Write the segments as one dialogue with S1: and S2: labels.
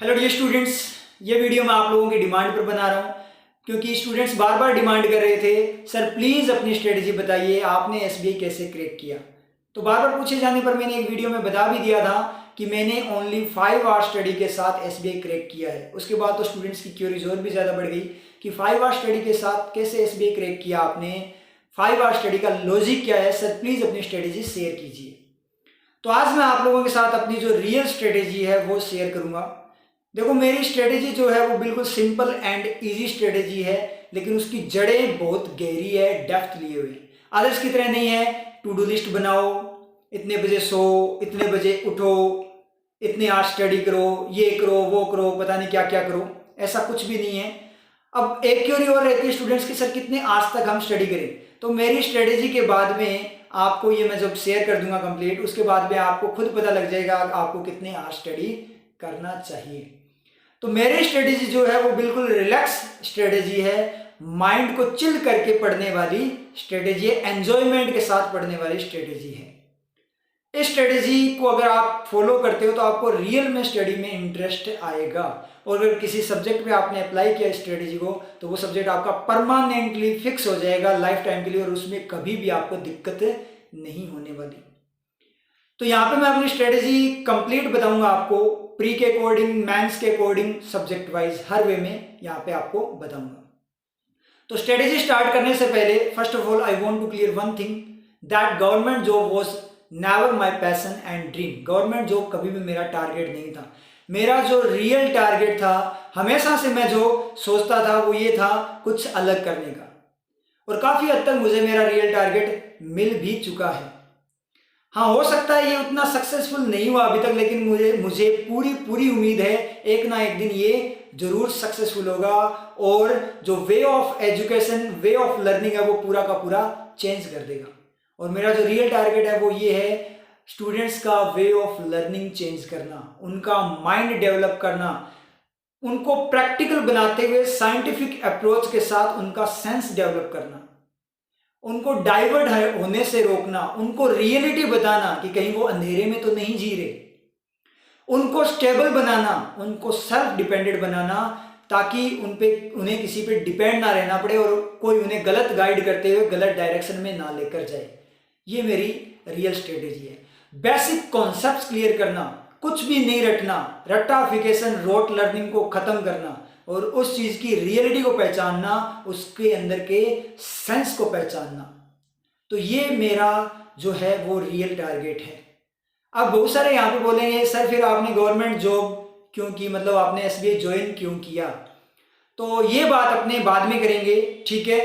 S1: Hello dear students, ये video मैं आप लोगों की डिमांड पर बना रहा हूँ क्योंकि स्टूडेंट्स बार बार डिमांड कर रहे थे, सर प्लीज़ अपनी स्ट्रेटजी बताइए, आपने एसबीआई कैसे क्रैक किया। तो बार बार पूछे जाने पर मैंने एक वीडियो में बता भी दिया था कि मैंने ओनली 5 आवर स्टडी के साथ एसबीआई क्रैक किया है। उसके बाद तो स्टूडेंट्स की क्यूरीज और भी ज़्यादा बढ़ गई कि 5 आवर स्टडी के साथ कैसे एसबीआई क्रैक किया आपने, 5 आवर स्टडी का लॉजिक क्या है, सर प्लीज़ अपनी स्ट्रेटेजी शेयर कीजिए। तो आज मैं आप लोगों के साथ अपनी जो रियल स्ट्रेटेजी है वो शेयर करूँगा। देखो, मेरी स्ट्रेटेजी जो है वो बिल्कुल सिंपल एंड इजी स्ट्रेटेजी है, लेकिन उसकी जड़ें बहुत गहरी है, डेप्थ लिए हुए। अदर्स की तरह नहीं है टू डू लिस्ट बनाओ, इतने बजे सो, इतने बजे उठो, इतने आज स्टडी करो, ये करो वो करो, पता नहीं क्या क्या करो, ऐसा कुछ भी नहीं है। अब एक क्यूरी और रहती है स्टूडेंट्स की, सर कितने आज तक हम स्टडी करें। तो मेरी स्ट्रेटेजी के बाद में आपको ये मैं जब शेयर कर दूंगा कंप्लीट, उसके बाद में आपको खुद पता लग जाएगा आपको कितने आज स्टडी करना चाहिए। तो मेरी स्ट्रेटेजी जो है वो बिल्कुल रिलैक्स स्ट्रेटेजी है, माइंड को चिल करके पढ़ने वाली स्ट्रेटेजी है, एंजॉयमेंट के साथ पढ़ने वाली स्ट्रेटेजी है। इस स्ट्रेटेजी को अगर आप फॉलो करते हो तो आपको रियल में स्टडी में इंटरेस्ट आएगा, और अगर किसी सब्जेक्ट पे आपने अप्लाई किया स्ट्रेटेजी को तो वो सब्जेक्ट आपका परमानेंटली फिक्स हो जाएगा लाइफ टाइम के लिए, और उसमें कभी भी आपको दिक्कत नहीं होने वाली। तो यहाँ पे मैं अपनी स्ट्रेटेजी कंप्लीट बताऊंगा आपको, प्री के अकॉर्डिंग, मेंस के अकॉर्डिंग, सब्जेक्ट वाइज, हर वे में यहाँ पे आपको बताऊंगा। तो स्ट्रेटेजी स्टार्ट करने से पहले first of all I want to clear one thing, that government job was never my passion and dream. Government job कभी भी मेरा टारगेट नहीं था। मेरा जो रियल टारगेट था, हमेशा से मैं जो सोचता था वो ये था कुछ अलग करने का, और काफ़ी हद तक मुझे मेरा रियल टारगेट मिल भी चुका है। हाँ, हो सकता है ये उतना सक्सेसफुल नहीं हुआ अभी तक, लेकिन मुझे पूरी पूरी उम्मीद है एक ना एक दिन ये जरूर सक्सेसफुल होगा, और जो way of education, way of learning है वो पूरा का पूरा चेंज कर देगा। और मेरा जो रियल टारगेट है वो ये है, स्टूडेंट्स का वे ऑफ लर्निंग चेंज करना, उनका माइंड डेवलप करना, उनको प्रैक्टिकल बनाते हुए साइंटिफिक अप्रोच के साथ उनका सेंस डेवलप करना, उनको डाइवर्ट होने से रोकना, उनको रियलिटी बताना कि कहीं वो अंधेरे में तो नहीं जी रहे, उनको स्टेबल बनाना, उनको सेल्फ डिपेंडेंट बनाना, ताकि उन्हें किसी पे डिपेंड ना रहना पड़े और कोई उन्हें गलत गाइड करते हुए गलत डायरेक्शन में ना लेकर जाए। ये मेरी रियल स्ट्रेटेजी है। बेसिक कॉन्सेप्ट्स क्लियर करना, कुछ भी नहीं रटना, रट्टाफिकेशन, रोट लर्निंग को खत्म करना, और उस चीज की रियलिटी को पहचानना, उसके अंदर के सेंस को पहचानना। तो ये मेरा जो है वो रियल टारगेट है। अब बहुत सारे यहाँ पे बोलेंगे, सर फिर आपने गवर्नमेंट जॉब क्यों की, मतलब आपने एसबीआई ज्वाइन क्यों किया। तो ये बात अपने बाद में करेंगे, ठीक है।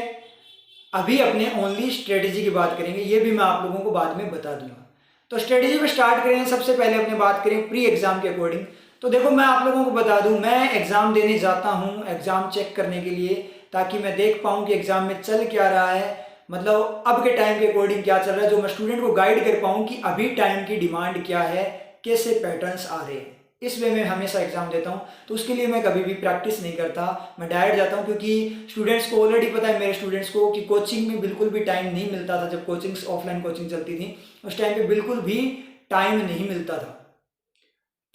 S1: अभी अपने ओनली स्ट्रेटेजी की बात करेंगे, ये भी मैं आप लोगों को बाद में बता दूंगा। तो स्ट्रेटेजी पे स्टार्ट करें। सबसे पहले अपने बात करें प्री एग्जाम के अकॉर्डिंग। तो देखो, मैं आप लोगों को बता दूं, मैं एग्जाम देने जाता हूं एग्जाम चेक करने के लिए, ताकि मैं देख पाऊं कि एग्जाम में चल क्या रहा है, मतलब अब के टाइम के अकॉर्डिंग क्या चल रहा है, जो मैं स्टूडेंट को गाइड कर पाऊं कि अभी टाइम की डिमांड क्या है, कैसे पैटर्न्स आ रहे हैं। इस वे में हमेशा एग्जाम देता हूं। तो उसके लिए मैं कभी भी प्रैक्टिस नहीं करता, मैं डायरेक्ट जाता हूं, क्योंकि स्टूडेंट्स को ऑलरेडी पता है, मेरे स्टूडेंट्स को, कि कोचिंग में बिल्कुल भी टाइम नहीं मिलता था। जब कोचिंग्स, ऑफलाइन कोचिंग चलती थी, उस टाइम पे बिल्कुल भी टाइम नहीं मिलता था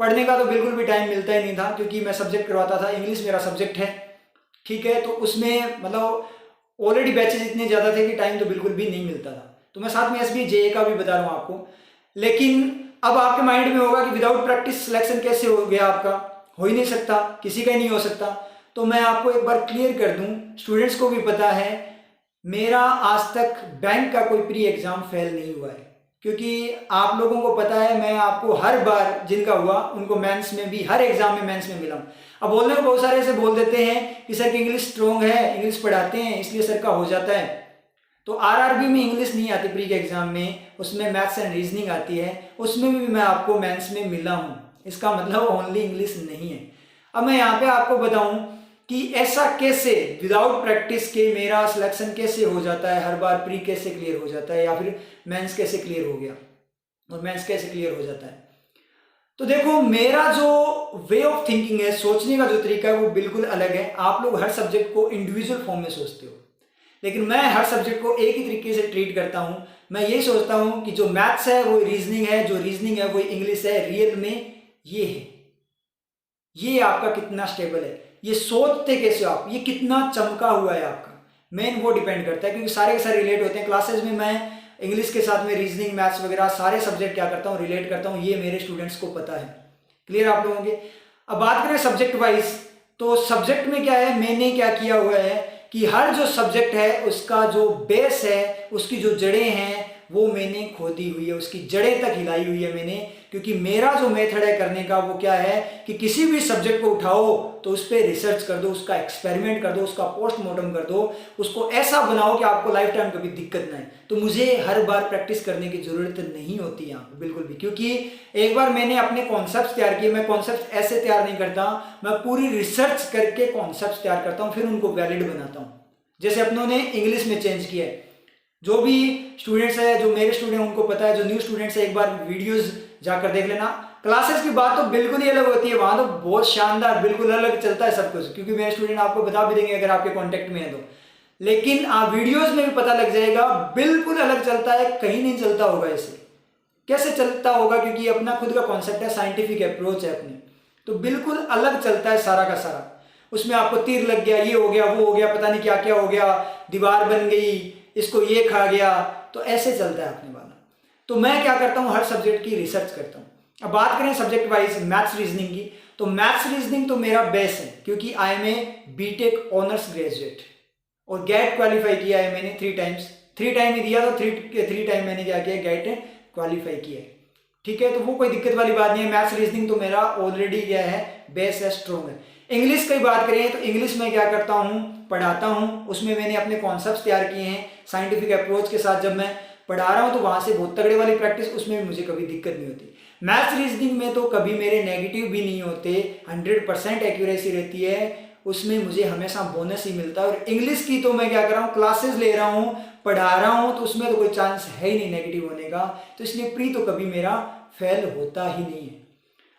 S1: पढ़ने का, तो बिल्कुल भी टाइम मिलता ही नहीं था, क्योंकि मैं सब्जेक्ट करवाता था, इंग्लिश मेरा सब्जेक्ट है, ठीक है। तो उसमें मतलब ऑलरेडी बैचेज इतने ज़्यादा थे कि टाइम तो बिल्कुल भी नहीं मिलता था। तो मैं साथ में एसबीआई जेए का भी बता रहा हूँ आपको। लेकिन अब आपके माइंड में होगा कि विदाउट प्रैक्टिस सिलेक्शन कैसे हो गया आपका, हो ही नहीं सकता, किसी का ही नहीं हो सकता। तो मैं आपको एक बार क्लियर कर दूं, स्टूडेंट्स को भी पता है, मेरा आज तक बैंक का कोई प्री एग्जाम फेल नहीं हुआ है, क्योंकि आप लोगों को पता है मैं आपको हर बार जिनका हुआ उनको मेंस में भी, हर एग्जाम में मेंस में मिला हूँ। अब बोलने को बहुत सारे ऐसे बोल देते हैं कि सर की इंग्लिश स्ट्रॉन्ग है, इंग्लिश पढ़ाते हैं इसलिए सर का हो जाता है। तो आरआरबी में इंग्लिश नहीं आती प्री के एग्जाम में, उसमें मैथ्स एंड रीजनिंग आती है, उसमें भी मैं आपको मेंस में मिला हूँ। इसका मतलब ओनली इंग्लिश नहीं है। अब मैं यहाँ पे आपको बताऊं कि ऐसा कैसे विदाउट प्रैक्टिस के मेरा सिलेक्शन कैसे हो जाता है, हर बार प्री कैसे क्लियर हो जाता है, या फिर मेंस कैसे क्लियर हो गया और मेंस कैसे क्लियर हो जाता है। तो देखो, मेरा जो वे ऑफ थिंकिंग है, सोचने का जो तरीका है वो बिल्कुल अलग है। आप लोग हर सब्जेक्ट को इंडिविजुअल फॉर्म में सोचते हो, लेकिन मैं हर सब्जेक्ट को एक ही तरीके से ट्रीट करता हूं। मैं ये सोचता हूं कि जो मैथ्स है वो रीजनिंग है, जो रीजनिंग है वो इंग्लिश है, रियल में ये है। ये आपका कितना स्टेबल है, ये सोचते कैसे हो आप, ये कितना चमका हुआ है आपका, मेन वो डिपेंड करता है। क्योंकि सारे के सारे रिलेट होते हैं। क्लासेस में मैं इंग्लिश के साथ में रीजनिंग, मैथ्स वगैरह सारे सब्जेक्ट क्या करता हूँ, रिलेट करता हूँ, ये मेरे स्टूडेंट्स को पता है। क्लियर आप लोगों के। अब बात करें सब्जेक्ट वाइज, तो सब्जेक्ट में क्या है, मैंने क्या किया हुआ है कि हर जो सब्जेक्ट है उसका जो बेस है, उसकी जो जड़ें हैं वो मैंने खोदी हुई है, उसकी जड़ें तक हिलाई हुई है मैंने। क्योंकि मेरा जो मेथड है करने का वो क्या है कि किसी भी सब्जेक्ट को उठाओ तो उस पर रिसर्च कर दो, उसका एक्सपेरिमेंट कर दो, उसका पोस्टमार्टम कर दो, उसको ऐसा बनाओ कि आपको लाइफ टाइम कभी दिक्कत ना आए। तो मुझे हर बार प्रैक्टिस करने की जरूरत नहीं होती यहाँ पे बिल्कुल भी, क्योंकि एक बार मैंने अपने कॉन्सेप्ट तैयार किए। मैं कॉन्सेप्ट ऐसे तैयार नहीं करता, मैं पूरी रिसर्च करके कॉन्सेप्ट तैयार करता हूँ, फिर उनको वैलिड बनाता हूँ। जैसे अपनों ने इंग्लिश में चेंज किया है, जो भी स्टूडेंट्स है, जो मेरे स्टूडेंट उनको पता है, जो न्यू स्टूडेंट्स है एक बार वीडियोस जाकर देख लेना। क्लासेस की बात तो बिल्कुल ही अलग होती है, वहां तो बहुत शानदार बिल्कुल अलग चलता है सब कुछ, क्योंकि मेरे स्टूडेंट आपको बता भी देंगे अगर आपके कांटेक्ट में है तो। लेकिन आप वीडियोस में भी पता लग जाएगा, बिल्कुल अलग चलता है, कहीं नहीं चलता होगा ऐसे। कैसे चलता होगा, क्योंकि अपना खुद का कॉन्सेप्ट है, साइंटिफिक अप्रोच है अपनी, तो बिल्कुल अलग चलता है सारा का सारा। उसमें आपको तीर लग गया, ये हो गया, वो हो गया, पता नहीं क्या क्या हो गया, दीवार बन गई, इसको ये खा गया, तो ऐसे चलता है अपने वाला। तो मैं क्या करता हूँ, हर सब्जेक्ट की रिसर्च करता हूँ। अब बात करें सब्जेक्ट वाइज मैथ्स रीजनिंग की, तो मैथ्स रीजनिंग तो मेरा बेस है, क्योंकि I am a BTech honours graduate और गेट क्वालिफाई किया है मैंने 3 टाइम्स। 3 टाइम ही दिया तो 3 टाइम मैंने क्या किया, गेट क्वालिफाई किया है। ठीक है, तो वो कोई दिक्कत वाली बात नहीं है। मैथ्स रीजनिंग तो मेरा ऑलरेडी क्या है, बेस है, स्ट्रॉन्ग है। इंग्लिश की बात करें तो इंग्लिश में क्या करता हूँ, पढ़ाता हूँ, उसमें मैंने अपने कॉन्सेप्ट्स तैयार किए हैं साइंटिफिक अप्रोच के साथ। जब मैं पढ़ा रहा हूँ तो वहाँ से बहुत तगड़े वाली प्रैक्टिस, उसमें भी मुझे कभी दिक्कत नहीं होती। मैथ्स रीजनिंग में तो कभी मेरे नेगेटिव भी नहीं होते, 100% एक्यूरेसी रहती है, उसमें मुझे हमेशा बोनस ही मिलता है। और इंग्लिश की तो मैं क्या कर रहा हूँ, क्लासेस ले रहा हूँ, पढ़ा रहा हूँ, तो उसमें तो कोई चांस है ही नहीं नेगेटिव होने का, तो इसलिए प्री तो कभी मेरा फेल होता ही नहीं है।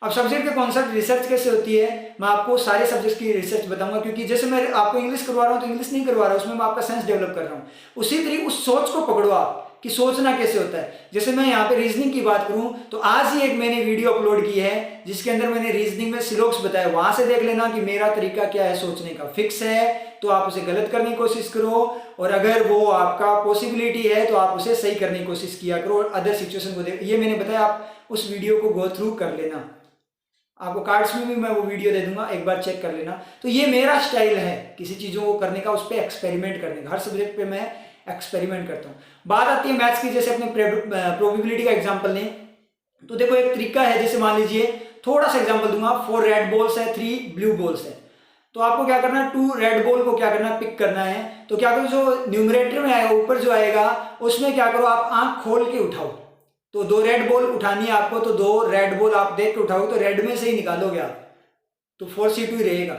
S1: अब सब्जेक्ट के कॉन्सेप्ट रिसर्च कैसे होती है, मैं आपको सारे सब्जेक्ट की रिसर्च बताऊंगा, क्योंकि जैसे मैं आपको इंग्लिश करवा रहा हूँ तो इंग्लिश नहीं करवा रहा हूँ, उसमें मैं आपका सेंस डेवलप कर रहा हूँ। उसी तरीके उस सोच को पकड़ो आप कि सोचना कैसे होता है। जैसे मैं यहाँ पे रीजनिंग की बात करूँ तो आज ही एक मैंने वीडियो अपलोड की है जिसके अंदर मैंने रीजनिंग में सिलोक्स बताया, वहां से देख लेना कि मेरा तरीका क्या है सोचने का। फिक्स है तो आप उसे गलत करने की कोशिश करो, और अगर वो आपका पॉसिबिलिटी है तो आप उसे सही करने की कोशिश किया करो, और अदर सिचुएशन को देख, ये मैंने बताया, आप उस वीडियो को गो थ्रू कर लेना। आपको कार्ड्स में भी मैं वो वीडियो दे दूंगा, एक बार चेक कर लेना। तो ये मेरा स्टाइल है किसी चीज़ों को करने का, उस पर एक्सपेरिमेंट करने का। हर सब्जेक्ट पे मैं एक्सपेरिमेंट करता हूँ। बात आती है मैथ्स की, जैसे अपने प्रोबेबिलिटी का एग्जांपल लें तो देखो एक तरीका है, जैसे मान लीजिए थोड़ा सा एग्जांपल दूंगा, 4 रेड बॉल्स है, 3 ब्लू बॉल्स है, तो आपको क्या करना है, 2 रेड बॉल को क्या करना है, पिक करना है। तो क्या करो, जो न्यूमरेटर में आएगा ऊपर जो आएगा उसमें क्या करो, आप आंख खोल के उठाओ। तो 2 रेड बॉल उठानी है आपको, तो 2 रेड बॉल आप देख के उठाओ, तो रेड में से ही निकालोगे आप, तो 4C2 ही रहेगा।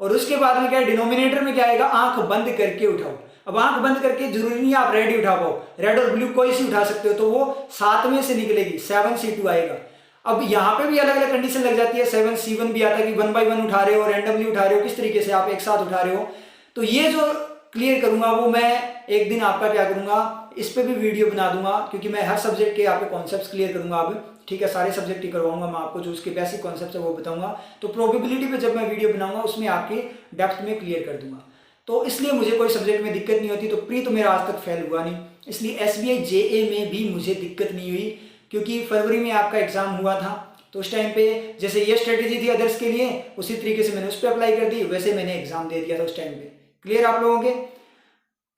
S1: और उसके बाद में क्या है, डिनोमिनेटर में क्या आएगा, आंख बंद करके उठाओ। अब आंख बंद करके जरूरी नहीं है आप रेड ही उठा पाओ, रेड और ब्लू कोई सी उठा सकते हो, तो वो 7 में से निकलेगी, 7C2 आएगा। अब यहाँ पे भी अलग अलग कंडीशन लग जाती है, 7C1 भी आता है कि 1 by 1 उठा रहे हो, रैंडमली उठा रहे हो, किस तरीके से आप एक साथ उठा रहे हो। तो ये जो क्लियर करूंगा वो मैं एक दिन आपका क्या करूंगा, इस पे भी वीडियो बना दूंगा, क्योंकि मैं हर सब्जेक्ट के आपके कॉन्सेप्ट्स क्लियर करूंगा अब। ठीक है, सारे सब्जेक्ट ही करवाऊंगा मैं आपको, जो उसके बेसिक कॉन्सेप्ट है वो बताऊंगा। तो प्रोबेबिलिटी पे जब मैं वीडियो बनाऊंगा उसमें आपके डेप्थ में क्लियर कर दूंगा। तो इसलिए मुझे कोई सब्जेक्ट में दिक्कत नहीं होती। तो प्री तो मेरा आज तक फेल हुआ नहीं, इसलिए SBI JA में भी मुझे दिक्कत नहीं हुई, क्योंकि फरवरी में आपका एग्जाम हुआ था। तो उस टाइम पे जैसे ये स्ट्रेटेजी थी अदर्स के लिए, उसी तरीके से मैंने उस पर अप्लाई कर दी, वैसे मैंने एग्जाम दे दिया था उस टाइम पे। क्लियर आप लोगों के।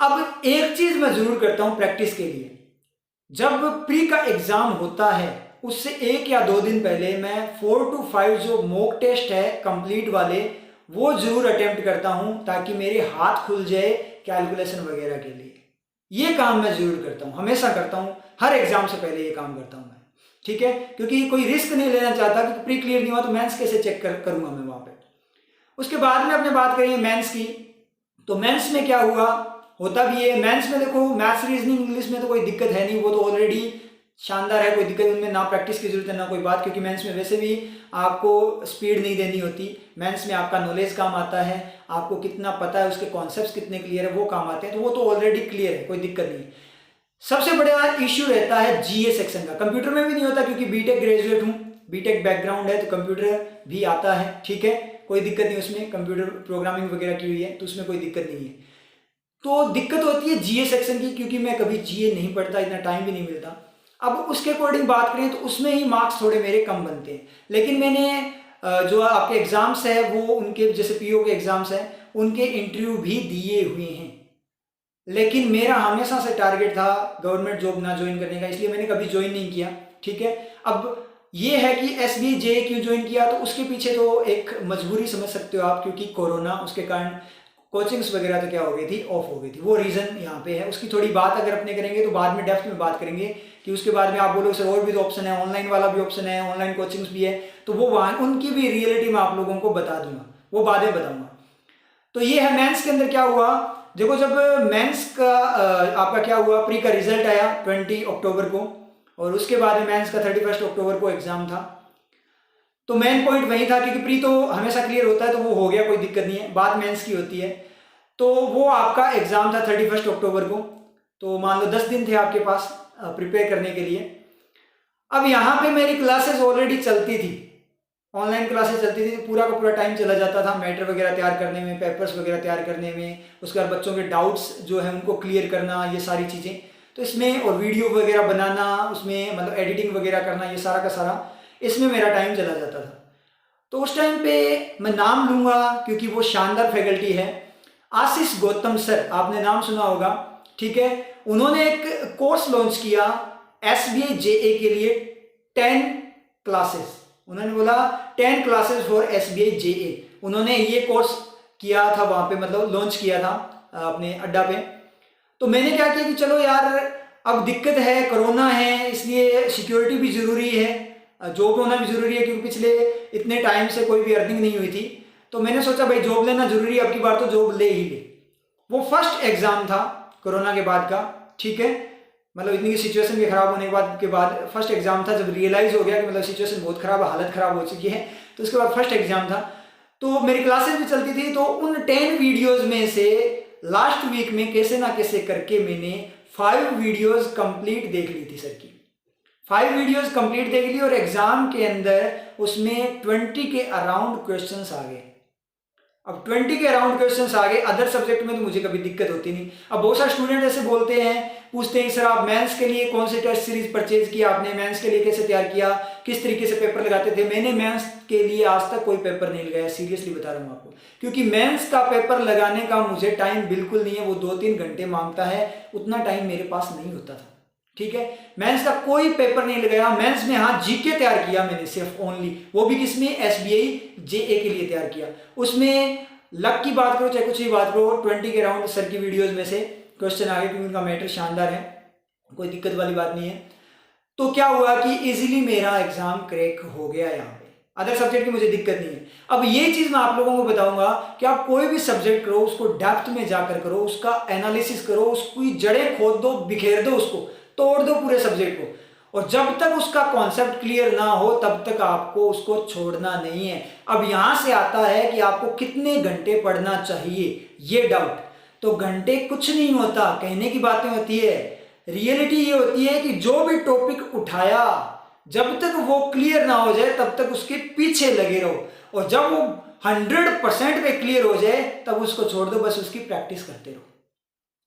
S1: अब एक चीज मैं जरूर करता हूं प्रैक्टिस के लिए, जब प्री का एग्जाम होता है उससे 1 या 2 दिन पहले मैं 4 to 5 जो मॉक टेस्ट है कंप्लीट वाले, वो जरूर अटेम्प्ट करता हूं, ताकि मेरे हाथ खुल जाए कैलकुलेशन वगैरह के लिए। ये काम मैं जरूर करता हूं, हमेशा करता हूं, हर एग्जाम से पहले ये काम करता हूं मैं। ठीक है, क्योंकि कोई रिस्क नहीं लेना चाहता, क्योंकि प्री क्लियर नहीं हुआ तो मेंस कैसे चेक करूंगा मैं वहां पे। उसके बाद में अपने बात करेंगे मेंस की, तो मेंस में क्या हुआ, होता भी है मेंस में, देखो मैथ्स रीजनिंग इंग्लिश में तो कोई दिक्कत है नहीं, वो तो ऑलरेडी शानदार है, कोई दिक्कत उनमें ना, प्रैक्टिस की जरूरत है ना कोई बात, क्योंकि मेंस में वैसे भी आपको स्पीड नहीं देनी होती। मेंस में आपका नॉलेज काम आता है, आपको कितना पता है, उसके कॉन्सेप्ट्स कितने क्लियर है वो काम आते हैं, तो वो तो ऑलरेडी क्लियर है, कोई दिक्कत नहीं। सबसे बड़ा इश्यू रहता है GA सेक्शन का, कंप्यूटर में भी नहीं होता क्योंकि बीटेक ग्रेजुएट हूँ, बीटेक बैकग्राउंड है तो कंप्यूटर भी आता है, ठीक है, कोई दिक्कत नहीं उसमें, कंप्यूटर प्रोग्रामिंग वगैरह की हुई है तो उसमें कोई दिक्कत नहीं है। तो दिक्कत होती है जीए सेक्शन की, क्योंकि मैं कभी जीए नहीं पढ़ता, इतना टाइम भी नहीं मिलता। अब उसके अकॉर्डिंग बात करें तो उसमें ही मार्क्स थोड़े मेरे कम बनते हैं। लेकिन मैंने जो आपके एग्जाम्स है वो उनके जैसे पीओ के एग्जाम्स हैं उनके इंटरव्यू भी दिए हुए हैं, लेकिन मेरा हमेशा से टारगेट था गवर्नमेंट जॉब ना ज्वाइन करने का, इसलिए मैंने कभी ज्वाइन नहीं किया, ठीक है। अब ये है कि एसबीआई जे क्यों ज्वाइन किया, तो उसके पीछे तो एक मजबूरी समझ सकते हो आप, क्योंकि कोरोना उसके कारण कोचिंग्स वगैरह तो क्या हो गई थी, ऑफ हो गई थी, वो रीज़न यहाँ पे है। उसकी थोड़ी बात अगर अपने करेंगे तो बाद में डेप्थ में बात करेंगे कि उसके बाद में आप बोलोगे सर और भी तो ऑप्शन है, ऑनलाइन वाला भी ऑप्शन है, ऑनलाइन कोचिंग्स भी है, तो वो वहाँ उनकी भी रियलिटी मैं आप लोगों को बता दूंगा, वो बातें बताऊंगा। तो ये है मेंस के अंदर क्या हुआ। देखो जब मेंस का आपका क्या हुआ, प्री का रिजल्ट आया 20 अक्टूबर को, और उसके बाद में मेंस का 31 अक्टूबर को एग्जाम था। तो मेन पॉइंट वही था, क्योंकि प्री तो हमेशा क्लियर होता है तो वो हो गया, कोई दिक्कत नहीं है, बात मेंस की होती है। तो वो आपका एग्जाम था 31 अक्टूबर को, तो मान लो 10 दिन थे आपके पास प्रिपेयर करने के लिए। अब यहाँ पे मेरी क्लासेस ऑलरेडी चलती थी, ऑनलाइन क्लासेस चलती थी, पूरा का पूरा टाइम चला जाता था मैटर वगैरह तैयार करने में, पेपर्स वगैरह तैयार करने में, उसके बाद बच्चों के डाउट्स जो है उनको क्लियर करना, ये सारी चीज़ें। तो इसमें और वीडियो वगैरह बनाना, उसमें मतलब एडिटिंग वगैरह करना, ये सारा का सारा इसमें मेरा टाइम चला जाता था। तो उस टाइम पे मैं नाम लूँगा क्योंकि वो शानदार फैकल्टी है, आशीष गौतम सर, आपने नाम सुना होगा, ठीक है। उन्होंने एक कोर्स लॉन्च किया एसबीआई जेए के लिए, 10 क्लासेस, उन्होंने बोला 10 क्लासेस फॉर एसबीआई जेए, उन्होंने ये कोर्स किया था वहाँ पे, मतलब लॉन्च किया था अपने अड्डा पे। तो मैंने क्या किया कि चलो यार अब दिक्कत है, कोरोना है, इसलिए सिक्योरिटी भी ज़रूरी है, जॉब होना भी ज़रूरी है, क्योंकि पिछले इतने टाइम से कोई भी अर्निंग नहीं हुई थी। तो मैंने सोचा भाई जॉब लेना ज़रूरी है, अब की बार तो जॉब ले ही ले। वो फर्स्ट एग्ज़ाम था कोरोना के बाद का, ठीक है, मतलब इतनी सिचुएशन के खराब होने के बाद फर्स्ट एग्जाम था, जब रियलाइज़ हो गया कि मतलब सिचुएशन बहुत खराब है, हालत ख़राब हो चुकी है, तो उसके बाद फर्स्ट एग्जाम था। तो मेरी क्लासेस भी चलती थी, तो उन 10 वीडियोज़ में से लास्ट वीक में कैसे ना कैसे करके मैंने 5 वीडियोज़ कंप्लीट देख ली थी सर की, 5 वीडियोज़ कंप्लीट देख ली, और एग्ज़ाम के अंदर उसमें 20 के अराउंड क्वेश्चंस आ गए। अब 20 के अराउंड क्वेश्चंस आ गए, अदर सब्जेक्ट में तो मुझे कभी दिक्कत होती नहीं। अब बहुत सारे स्टूडेंट ऐसे बोलते हैं, पूछते हैं सर आप मेंस के लिए कौन से टेस्ट सीरीज परचेज किया आपने, मेंस के लिए कैसे तैयार किया, किस तरीके से पेपर लगाते थे। मैंने मेंस के लिए आज तक कोई पेपर नहीं लगाया, सीरियसली बता रहा हूँ आपको, क्योंकि मेंस का पेपर लगाने का मुझे टाइम बिल्कुल नहीं है, वो 2-3 घंटे मांगता है, उतना टाइम मेरे पास नहीं होता था, ठीक है। मेंस का कोई पेपर नहीं लगाया। मेंस में हाँ जीके तैयार किया मैंने सिर्फ ओनली, वो भी किसमें, एसबीआई जेए के लिए तैयार किया। उसमें लक की बात करो चाहे कुछ भी बात करो, 20 के अराउंड सर की वीडियोस में से क्वेश्चन आ गए, क्योंकि उनका मैटर शानदार है, कोई दिक्कत वाली बात नहीं है। तो क्या हुआ कि इजीली मेरा एग्जाम क्रैक हो गया यहाँ पे, अदर सब्जेक्ट की मुझे दिक्कत नहीं है। अब ये चीज़ मैं आप लोगों को बताऊंगा कि आप कोई भी सब्जेक्ट करो उसको डेप्थ में जाकर करो, उसका एनालिसिस करो, उसकी जड़ें खोद दो, बिखेर दो, उसको तोड़ दो पूरे सब्जेक्ट को, और जब तक उसका कॉन्सेप्ट क्लियर ना हो तब तक आपको उसको छोड़ना नहीं है। अब यहां से आता है कि आपको कितने घंटे पढ़ना चाहिए, ये डाउट। तो घंटे कुछ नहीं होता, कहने की बातें होती है, रियलिटी ये होती है कि जो भी टॉपिक उठाया जब तक वो क्लियर ना हो जाए तब तक उसके पीछे लगे रहो, और जब वो 100% पे क्लियर हो जाए तब उसको छोड़ दो, बस उसकी प्रैक्टिस करते रहो।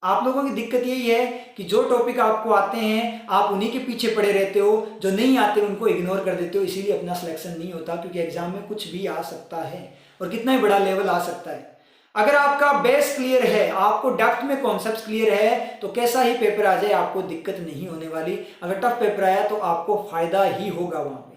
S1: आप लोगों की दिक्कत यही है कि जो टॉपिक आपको आते हैं आप उन्हीं के पीछे पड़े रहते हो, जो नहीं आते उनको इग्नोर कर देते हो, इसीलिए अपना सिलेक्शन नहीं होता, क्योंकि एग्जाम में कुछ भी आ सकता है और कितना ही बड़ा लेवल आ सकता है। अगर आपका बेस क्लियर है, आपको डेप्थ में कॉन्सेप्ट क्लियर है, तो कैसा ही पेपर आ जाए आपको दिक्कत नहीं होने वाली। अगर टफ पेपर आया तो आपको फायदा ही होगा वहां पे।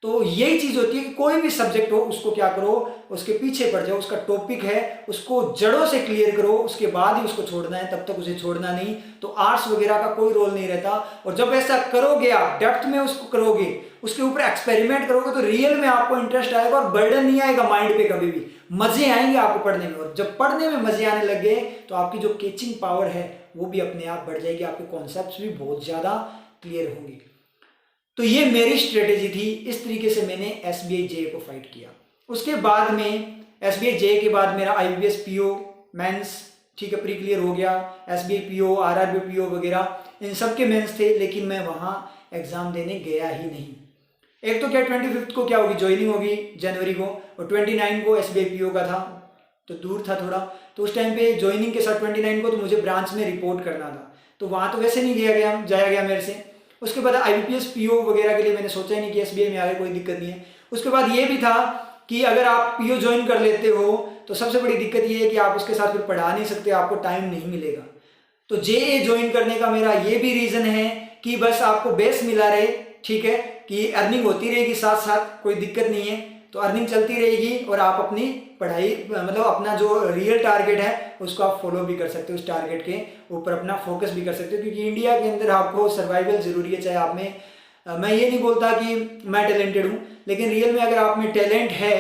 S1: तो यही चीज होती है कि कोई भी सब्जेक्ट हो उसको क्या करो, उसके पीछे पड़ जाओ, उसका टॉपिक है उसको जड़ों से क्लियर करो, उसके बाद ही उसको छोड़ना है, तब तक उसे छोड़ना नहीं। तो आर्ट्स वगैरह का कोई रोल नहीं रहता, और जब ऐसा करोगे आप डेप्थ में उसको करोगे, उसके ऊपर एक्सपेरिमेंट करोगे, तो रियल में आपको इंटरेस्ट आएगा और बर्डन नहीं आएगा माइंड पे, कभी भी मजे आएंगे आपको पढ़ने में। और जब पढ़ने में मजे आने लग गए तो आपकी जो कैचिंग पावर है वो भी अपने आप बढ़ जाएगी, आपके कॉन्सेप्ट्स भी बहुत ज्यादा क्लियर होंगे। तो ये मेरी स्ट्रेटेजी थी, इस तरीके से मैंने एसबीआई जेए को फाइट किया। उसके बाद में एसबीआई जेए के बाद मेरा आईबीपीएस पीओ मेंस, ठीक है, प्री क्लियर हो गया। एसबीआई पीओ, आरआरबी पीओ वगैरह इन सब के मेंस थे, लेकिन मैं वहाँ एग्ज़ाम देने गया ही नहीं। एक तो क्या 25 को क्या होगी, ज्वाइनिंग होगी जनवरी को, और 29 को SBI PO का था, तो दूर था थोड़ा, तो उस टाइम पे ज्वाइनिंग के साथ 29 को तो मुझे ब्रांच में रिपोर्ट करना था, तो वहाँ तो वैसे नहीं जाया गया मेरे से। उसके बाद IBPS PO वगैरह के लिए मैंने सोचा ही नहीं कि SBI में आगे कोई दिक्कत नहीं है। उसके बाद ये भी था कि अगर आप PO ज्वाइन कर लेते हो तो सबसे बड़ी दिक्कत ये है कि आप उसके साथ फिर पढ़ा नहीं सकते, आपको टाइम नहीं मिलेगा। तो JA ज्वाइन करने का मेरा ये भी रीज़न है कि बस आपको बेस मिला रहे, ठीक है, कि अर्निंग होती रहेगी साथ साथ, कोई दिक्कत नहीं है, तो अर्निंग चलती रहेगी और आप अपनी पढ़ाई मतलब अपना जो रियल टारगेट है उसको आप फॉलो भी कर सकते हो, उस टारगेट के ऊपर अपना फोकस भी कर सकते हो, क्योंकि इंडिया के अंदर आपको सर्वाइवल ज़रूरी है। चाहे आप में मैं ये नहीं बोलता कि मैं टैलेंटेड हूँ, लेकिन रियल में अगर आप में टैलेंट है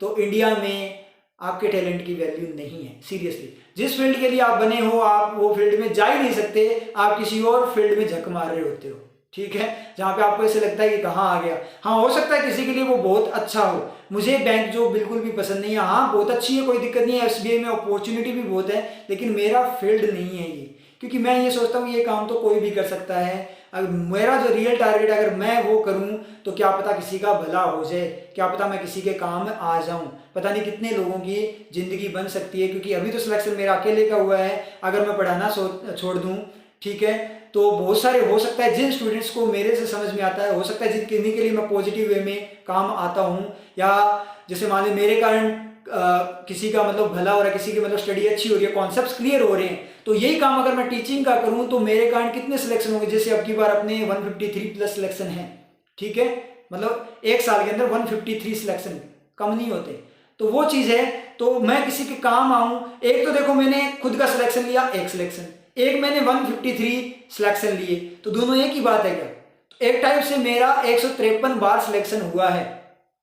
S1: तो इंडिया में आपके टैलेंट की वैल्यू नहीं है। सीरियसली जिस फील्ड के लिए आप बने हो आप वो फील्ड में जा ही नहीं सकते, आप किसी और फील्ड में झक मार रहे होते हो, ठीक है, जहाँ पे आपको ऐसे लगता है कि कहाँ आ गया। हाँ, हो सकता है किसी के लिए वो बहुत अच्छा हो, मुझे बैंक जॉब बिल्कुल भी पसंद नहीं है, हाँ बहुत अच्छी है, कोई दिक्कत नहीं है, SBI में अपॉर्चुनिटी भी बहुत है, लेकिन मेरा फील्ड नहीं है ये, क्योंकि मैं ये सोचता हूँ ये काम तो कोई भी कर सकता है। अगर मेरा जो रियल टारगेट अगर मैं वो करूँ तो क्या पता किसी का भला हो जाए, क्या पता मैं किसी के काम आ जाऊँ, पता नहीं कितने लोगों की ज़िंदगी बन सकती है। क्योंकि अभी तो सिलेक्शन मेरा अकेले का हुआ है, अगर मैं पढ़ाना छोड़ दूँ, ठीक है, तो बहुत सारे हो सकता है जिन स्टूडेंट्स को मेरे से समझ में आता है, हो सकता है जिन किन्हीं के लिए मैं पॉजिटिव वे में काम आता हूँ, या जैसे मान लीजिए मेरे कारण किसी का मतलब भला हो रहा है, किसी की मतलब स्टडी अच्छी हो रही है, कॉन्सेप्ट्स क्लियर हो रहे हैं, तो यही काम अगर मैं टीचिंग का करूं तो मेरे कारण कितने सिलेक्शन होंगे। जैसे अब की बार अपने 153 प्लस सिलेक्शन है, ठीक है, मतलब एक साल के अंदर 153 सिलेक्शन कम नहीं होते, तो वो चीज़ है। तो मैं किसी के काम आऊं, एक तो देखो मैंने खुद का सिलेक्शन लिया एक सिलेक्शन, एक मैंने 153 सिलेक्शन लिए, तो दोनों एक ही बात है क्या? एक टाइप से मेरा 153 बार सिलेक्शन हुआ है,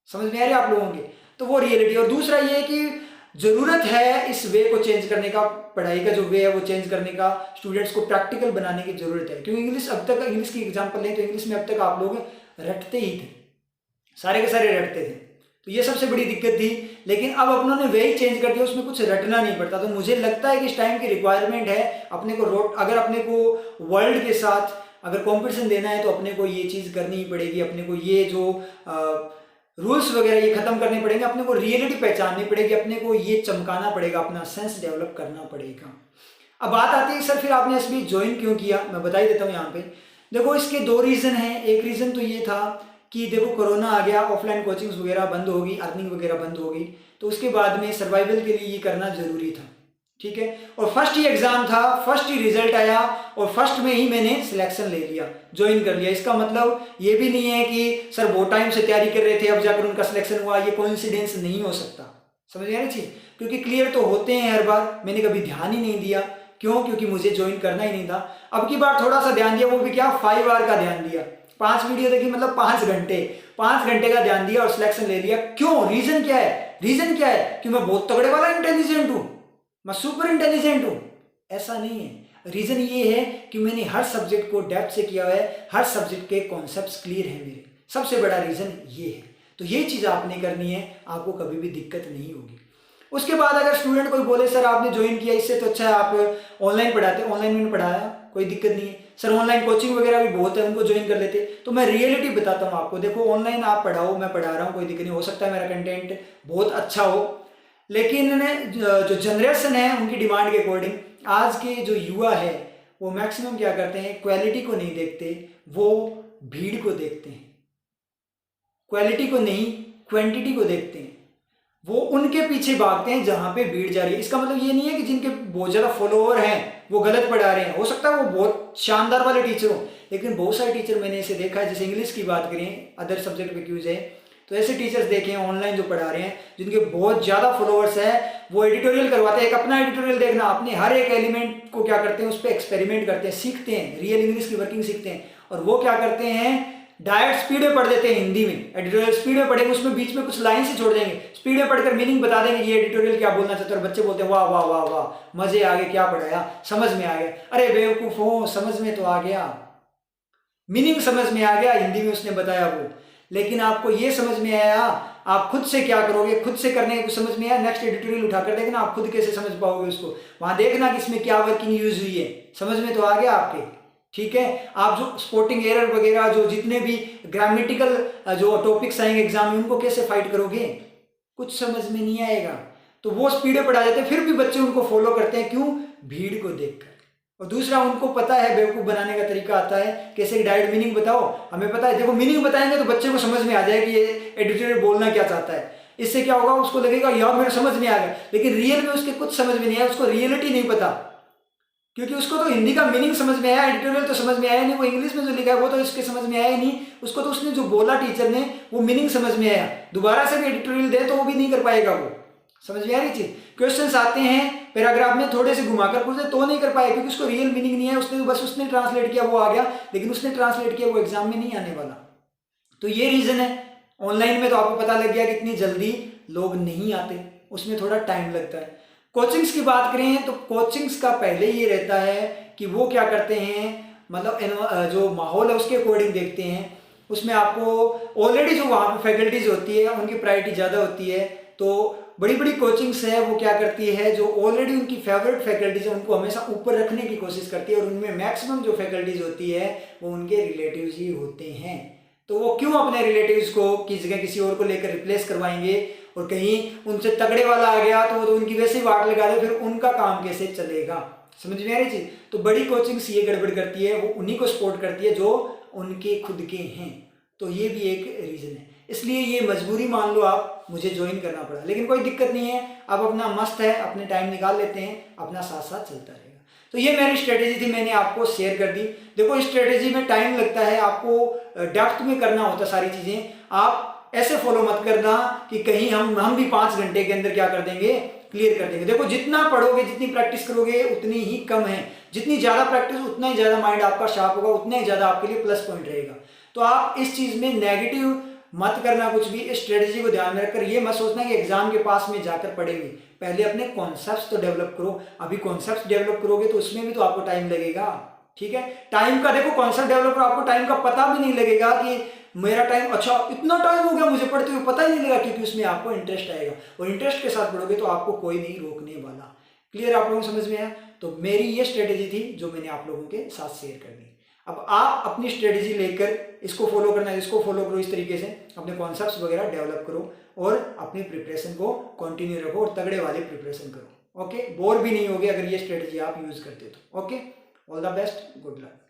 S1: समझ में आ रही है आप लोगों के, तो वो रियलिटी। और दूसरा ये है कि ज़रूरत है इस वे को चेंज करने का, पढ़ाई का जो वे है वो चेंज करने का, स्टूडेंट्स को प्रैक्टिकल बनाने की ज़रूरत है। क्योंकि इंग्लिश अब तक, इंग्लिश की एग्जांपल लें तो इंग्लिश में अब तक आप लोग रटते ही थे, सारे के सारे रटते थे, तो ये सबसे बड़ी दिक्कत थी। लेकिन अब अपनों ने वे ही चेंज कर दिया, उसमें कुछ रटना नहीं पड़ता। तो मुझे लगता है कि इस टाइम की रिक्वायरमेंट है अपने को अगर अपने को वर्ल्ड के साथ अगर कॉम्पिटिशन देना है तो अपने को ये चीज़ करनी ही पड़ेगी, अपने को ये जो रूल्स वगैरह ये खत्म करने पड़ेंगे, अपने को रियलिटी पहचाननी पड़ेगी, अपने को ये चमकाना पड़ेगा, अपना सेंस डेवलप करना पड़ेगा। अब बात आती है सर फिर आपने SBI ज्वाइन क्यों किया, मैं बता ही देता हूँ यहाँ पे। देखो इसके दो रीज़न हैं। एक रीज़न तो ये था कि देखो कोरोना आ गया, ऑफलाइन कोचिंग्स वगैरह बंद होगी, अर्निंग वगैरह बंद होगी, तो उसके बाद में सर्वाइवल के लिए ये करना ज़रूरी था, ठीक है। और फर्स्ट ही एग्ज़ाम था, फर्स्ट ही रिजल्ट आया और फर्स्ट में ही मैंने सिलेक्शन ले लिया, ज्वाइन कर लिया। इसका मतलब ये भी नहीं है कि सर बहुत टाइम से तैयारी कर रहे थे अब जाकर उनका सिलेक्शन हुआ, ये कोइंसिडेंस नहीं हो सकता, समझ में आ रही चीज़। क्योंकि क्लियर तो होते हैं हर बार, मैंने कभी ध्यान ही नहीं दिया, क्यों? क्योंकि मुझे ज्वाइन करना ही नहीं था। अब की बार थोड़ा सा ध्यान दिया, वो भी क्या 5 आवर का ध्यान दिया, 5 वीडियो देखी, मतलब 5 घंटे का ध्यान दिया और सिलेक्शन ले लिया। क्यों? रीज़न क्या है? रीज़न क्या है कि मैं बहुत तगड़े वाला इंटेलिजेंट हूँ, मैं सुपर इंटेलिजेंट हूँ, ऐसा नहीं है। रीज़न ये है कि मैंने हर सब्जेक्ट को डेप्थ से किया है, हर सब्जेक्ट के कॉन्सेप्ट्स क्लियर हैं मेरे, सबसे बड़ा रीज़न ये है। तो ये चीज़ आपने करनी है, आपको कभी भी दिक्कत नहीं होगी। उसके बाद अगर स्टूडेंट कोई बोले सर आपने ज्वाइन किया, इससे तो अच्छा है आप ऑनलाइन पढ़ाते, ऑनलाइन मैंने पढ़ाया, कोई दिक्कत नहीं है सर, ऑनलाइन कोचिंग वगैरह भी बहुत है, उनको ज्वाइन कर लेते। तो मैं रियलिटी बताता हूँ आपको, देखो ऑनलाइन आप पढ़ाओ, मैं पढ़ा रहा हूँ, कोई दिक्कत नहीं, हो सकता है मेरा कंटेंट बहुत अच्छा हो, लेकिन जो जनरेशन है उनकी डिमांड के अकॉर्डिंग आज के जो युवा है वो मैक्सिमम क्या करते हैं, क्वालिटी को नहीं देखते, वो भीड़ को देखते हैं, क्वालिटी को नहीं क्वांटिटी को देखते हैं, वो उनके पीछे भागते हैं जहां पे भीड़ जा रही है। इसका मतलब ये नहीं है कि जिनके बहुत ज़्यादा फॉलोअर हैं वो गलत पढ़ा रहे हैं, हो सकता है वो बहुत शानदार वाले टीचर हो, लेकिन बहुत सारे टीचर मैंने ऐसे देखा है, जैसे इंग्लिश की बात करें, अदर सब्जेक्ट पे क्यूज है, तो ऐसे टीचर्स देखे हैं ऑनलाइन जो पढ़ा रहे हैं जिनके बहुत ज़्यादा फॉलोअर्स हैं, वो एडिटोरियल करवाते हैं। एक अपना एडिटोरियल देखना, अपने हर एक एलिमेंट को क्या करते हैं, उस पर एक्सपेरिमेंट करते हैं, सीखते हैं, रियल इंग्लिश की वर्किंग सीखते हैं, और वो क्या करते हैं, डायरेक्ट स्पीड में पढ़ देते हैं हिंदी में। एडिटोरियल स्पीड में पढ़ेंगे, उसमें बीच में कुछ लाइन से छोड़ देंगे, स्पीड में पढ़कर मीनिंग बता देंगे ये एडिटोरियल क्या बोलना चाहते हैं, और बच्चे बोलते हैं वाह वाह वाह वाह, मजे आ गए, क्या पढ़ाया, समझ में आ गया। अरे बेवकूफ हो, समझ में तो आ गया, मीनिंग समझ में आ गया, हिंदी में उसने बताया वो, लेकिन आपको ये समझ में आया, आप खुद से क्या करोगे, खुद से करने को समझ में आया, नेक्स्ट एडिटोरियल उठाकर देखना, आप खुद कैसे समझ पाओगे उसको, वहां देखना कि इसमें क्या वर्किंग यूज हुई है, समझ में तो आ गया आपके। ठीक है। आप जो स्पोर्टिंग एरर वगैरह, जो जितने भी ग्रामेटिकल जो टॉपिक्स आएंगे एग्जाम में, उनको कैसे फाइट करोगे? कुछ समझ में नहीं आएगा। तो वो स्पीड पढ़ा जाते हैं, फिर भी बच्चे उनको फॉलो करते हैं। क्यों? भीड़ को देखकर। और दूसरा, उनको पता है, बेवकूफ बनाने का तरीका आता है, कैसे डायरेक्ट मीनिंग बताओ, हमें पता है। देखो मीनिंग बताएंगे तो बच्चे को समझ में आ जाएगा कि ये एडिटर बोलना क्या चाहता है। इससे क्या होगा, उसको लगेगा यार मेरे समझ में आ गया, लेकिन रियल में उसके कुछ समझ में नहीं आया, उसको रियलिटी नहीं पता। क्योंकि उसको तो हिंदी का मीनिंग समझ में आया, एडिटोरियल तो समझ में आया नहीं, वो इंग्लिश में जो लिखा है वो तो इसके समझ में आया नहीं। उसको तो उसने जो बोला टीचर ने वो मीनिंग समझ में आया, दोबारा से भी एडिटोरियल दे तो वो भी नहीं कर पाएगा। वो समझ में आ रही चीज। क्वेश्चंस आते हैं पैराग्राफ में, थोड़े से घुमाकर पूछे तो नहीं कर पाएगा, क्योंकि उसको रियल मीनिंग नहीं है। उसने बस उसने ट्रांसलेट किया, वो आ गया, लेकिन उसने ट्रांसलेट किया वो एग्जाम में नहीं आने वाला। तो ये रीजन है। ऑनलाइन में तो आपको पता लग गया कि इतनी जल्दी लोग नहीं आते, उसमें थोड़ा टाइम लगता है। कोचिंग्स की बात करें तो कोचिंग्स का पहले ये रहता है कि वो क्या करते हैं, मतलब जो माहौल है उसके अकॉर्डिंग देखते हैं। उसमें आपको ऑलरेडी जो वहाँ पे फैकल्टीज होती है उनकी प्रायोरिटी ज़्यादा होती है। तो बड़ी बड़ी कोचिंग्स है वो क्या करती है, जो ऑलरेडी उनकी फेवरेट फैकल्टीज है उनको हमेशा ऊपर रखने की कोशिश करती है, और उनमें मैक्सिमम जो फैकल्टीज होती है वो उनके रिलेटिव्स ही होते हैं। तो वो क्यों अपने रिलेटिव्स को की जगह किसी और को लेकर रिप्लेस करवाएंगे, और कहीं उनसे तगड़े वाला आ गया तो वो तो उनकी वैसे ही वाट लगा दे, फिर उनका काम कैसे चलेगा? समझ में आ रही चीज। तो बड़ी कोचिंग्स ये गड़बड़ करती है, वो उन्हीं को सपोर्ट करती है जो उनके खुद के हैं। तो ये भी एक रीजन है। इसलिए ये मजबूरी मान लो आप, मुझे ज्वाइन करना पड़ा, लेकिन कोई दिक्कत नहीं है, अब अपना मस्त है, अपने टाइम निकाल लेते हैं, अपना साथ साथ चलता रहेगा। तो ये मेरी स्ट्रेटेजी थी, मैंने आपको शेयर कर दी। देखो इस स्ट्रेटेजी में टाइम लगता है, आपको डेप्थ में करना होता है सारी चीजें। आप ऐसे फॉलो मत करना कि कहीं हम भी 5 घंटे के अंदर क्या कर देंगे, क्लियर कर देंगे। देखो जितना पढ़ोगे, जितनी प्रैक्टिस करोगे उतनी ही कम है। जितनी ज्यादा प्रैक्टिस उतना ही ज्यादा माइंड आपका शार्प होगा, उतना ही ज्यादा आपके लिए प्लस पॉइंट रहेगा। तो आप इस चीज में नेगेटिव मत करना कुछ भी। इस स्ट्रेटेजी को ध्यान में रखकर ये मत सोचना कि एग्जाम के पास में जाकर पढ़ेंगे। पहले अपने कॉन्सेप्ट्स तो डेवलप करो। अभी कॉन्सेप्ट्स डेवलप करोगे तो उसमें भी तो आपको टाइम लगेगा। ठीक है, टाइम का देखो, कॉन्सेप्ट डेवलप करो, आपको टाइम का पता भी नहीं लगेगा कि मेरा टाइम, अच्छा इतना टाइम हो गया मुझे पढ़ते हुए, पता ही नहीं लगा, क्योंकि उसमें आपको इंटरेस्ट आएगा, और इंटरेस्ट के साथ पढ़ोगे तो आपको कोई नहीं रोकने वाला। क्लियर आप लोगों को समझ में आया? तो मेरी ये स्ट्रेटेजी थी जो मैंने आप लोगों के साथ शेयर कर दी। अब आप अपनी स्ट्रेटेजी लेकर इसको फॉलो करना है, इसको फॉलो करो, इस तरीके से अपने कॉन्सेप्ट्स वगैरह डेवलप करो, और अपनी प्रिपरेशन को कंटिन्यू रखो, और तगड़े वाली प्रिपरेशन करो। ओके, बोर भी नहीं होगे अगर ये स्ट्रेटेजी आप यूज करते तो। Okay, all the best, good luck.